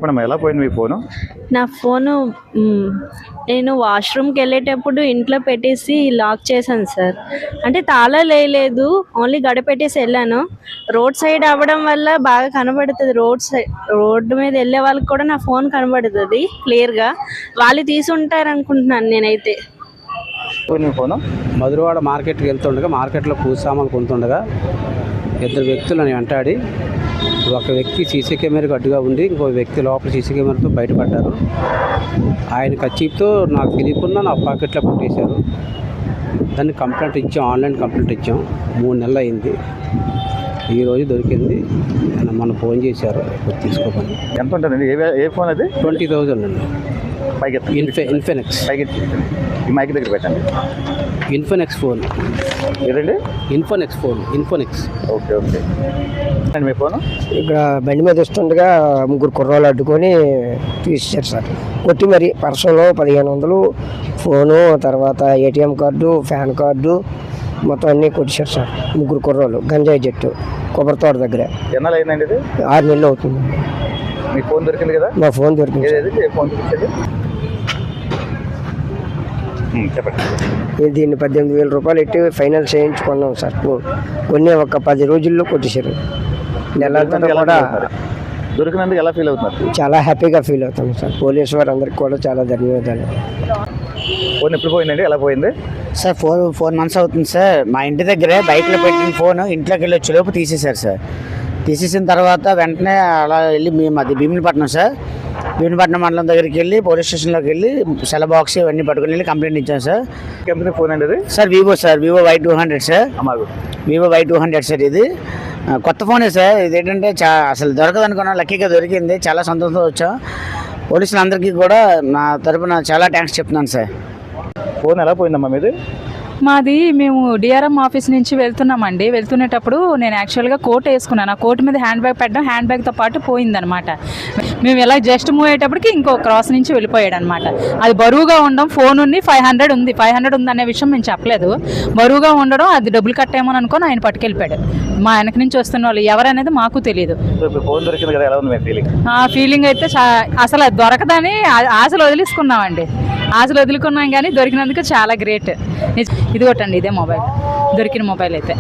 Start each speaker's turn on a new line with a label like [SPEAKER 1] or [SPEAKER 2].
[SPEAKER 1] చెప్పండి ఎలా పోయింది మీ ఫోను?
[SPEAKER 2] నా ఫోను నేను వాష్రూమ్కి వెళ్ళేటప్పుడు ఇంట్లో పెట్టేసి లాక్ చేశాను సార్. అంటే తాళాలు వేయలేదు, ఓన్లీ గడ పెట్టేసి వెళ్ళాను. రోడ్ సైడ్ అవ్వడం వల్ల బాగా కనబడుతుంది. రోడ్డు మీద వెళ్ళే వాళ్ళకి కూడా నా ఫోన్ కనబడుతుంది క్లియర్గా. వాళ్ళు తీసుంటారు అనుకుంటున్నాను నేనైతే.
[SPEAKER 1] ఫోను
[SPEAKER 3] మధురవాడ మార్కెట్కి వెళ్తుండగా మార్కెట్లో పూజ సామాన్లు కొంటుండగా ఇద్దరు వ్యక్తులను వెంటాడి ఒక వ్యక్తి సీసీ కెమెరాకు అడ్డుగా ఉండి ఇంకో వ్యక్తి లోపల సీసీ కెమెరాతో బయటపడ్డారు. ఆయన కచీప్తో నాకు తెలియకుండా నా పాకెట్లో కొట్టేశారు. దాన్ని కంప్లైంట్ ఇచ్చాం, ఆన్లైన్ కంప్లైంట్ ఇచ్చాం. 3 నెలలు అయింది. ఈరోజు దొరికింది. మొన్న ఫోన్ చేశారు తీసుకోమని.
[SPEAKER 1] ఎంత ఉంటుందండి? ఏ ఫోన్ అది?
[SPEAKER 3] 20,000 అండి.
[SPEAKER 1] పైకి
[SPEAKER 3] ఇన్ఫినిక్స్.
[SPEAKER 1] పైకి ఈ మైక్ దగ్గర పెట్టండి.
[SPEAKER 3] ఇన్ఫినిక్స్ ఫోన్
[SPEAKER 1] ఏదండి?
[SPEAKER 3] Infinix phone. Infinix.
[SPEAKER 1] Okay okay అండి. మీ ఫోను
[SPEAKER 4] ఇక్కడ బండి మీద వస్తుండగా 3 కుర్రాళ్ళు అడ్డుకొని తీసేశారు సార్. కొట్టి మరి పర్సంలో 1500, ఫోను, తర్వాత ఏటీఎం కార్డు, ఫ్యాన్ కార్డు మొత్తం అన్నీ కొట్టేశారు సార్. 3 కుర్రాళ్ళు గంజాయి జట్టు కొబ్బరితోట దగ్గర.
[SPEAKER 1] ఎన్నాళ్ళు అయిందండి ఇది?
[SPEAKER 4] 6 నెలలు అవుతుంది.
[SPEAKER 1] మీ ఫోన్ దొరికింది కదా?
[SPEAKER 4] మా ఫోన్ దొరికింది.
[SPEAKER 1] ఏ ఫోన్ దొరికింది చెప్పండి.
[SPEAKER 4] దీన్ని 18,000 రూపాయలు ఎట్టి ఫైనల్ చేయించుకున్నాం సార్. కొన్ని ఒక 10 రోజుల్లో కొట్టేశారు. నెలతో కూడా
[SPEAKER 1] దొరికినందుకు ఎలా ఫీల్ అవుతున్నారు?
[SPEAKER 4] చాలా హ్యాపీగా ఫీల్ అవుతాం సార్. పోలీసు వారు అందరికి కూడా చాలా ధన్యవాదాలు.
[SPEAKER 1] ఫోన్ ఎప్పుడు పోయిందండి? ఎలా పోయింది
[SPEAKER 5] సార్? 4 మంత్స్ అవుతుంది సార్. మా ఇంటి దగ్గరే బైక్లో పెట్టిన ఫోన్ ఇంట్లోకి వెళ్ళి వచ్చేలోపు తీసేశారు సార్. తీసేసిన తర్వాత వెంటనే అలా వెళ్ళి మేము అది భీమునిపట్నం సార్, భీమునిపట్నం మండలం దగ్గరికి వెళ్ళి పోలీస్ స్టేషన్లోకి వెళ్ళి సెల్ బాక్స్ ఇవన్నీ పట్టుకుని వెళ్ళి కంప్లైంట్ ఇచ్చాం సార్.
[SPEAKER 1] కంపెనీ ఫోన్ అండి అది?
[SPEAKER 5] Sir Vivo Y200 sir. Vivo Y200 sir. ఇది కొత్త ఫోనే సార్. ఇదేంటంటే అసలు దొరకదు అనుకున్నాం, లక్కీగా దొరికింది. చాలా సంతోషంతో వచ్చాం. పోలీసులందరికీ కూడా నా తరపున చాలా థ్యాంక్స్ చెప్తున్నాను సార్.
[SPEAKER 1] ఫోన్ ఎలా పోయిందమ్మా మీది?
[SPEAKER 6] మాది మేము డిఆర్ఎం ఆఫీస్ నుంచి వెళ్తున్నామండి. వెళ్తునేటప్పుడు నేను యాక్చువల్గా కోట్ వేసుకున్నాను. ఆ కోట్ మీద హ్యాండ్ బ్యాగ్ పెట్టడం, హ్యాండ్ బ్యాగ్తో పాటు పోయిందనమాట. మేము ఇలా జస్ట్ మూవ్ అయ్యేటప్పటికి ఇంకో క్రాస్ నుంచి వెళ్ళిపోయాడు అనమాట. అది బరువుగా ఉండడం, ఫోన్ ఉంది 500 ఉంది అనే విషయం మేము చెప్పలేదు. బరువుగా ఉండడం, అది డబ్బులు కట్టేమని అనుకొని ఆయన పట్టుకెళ్ళిపోయాడు. మా వెనక నుంచి వస్తున్న వాళ్ళు ఎవరనేది మాకు తెలియదు. ఆ ఫీలింగ్ అయితే అసలు దొరకదని ఆశలు వదిలేసుకున్నామండి. ఆశలు వదులుకున్నాం కానీ దొరికినందుకు చాలా గ్రేట్. ఇది కొట్టండి, ఇదే మొబైల్, దొరికిన మొబైల్ అయితే.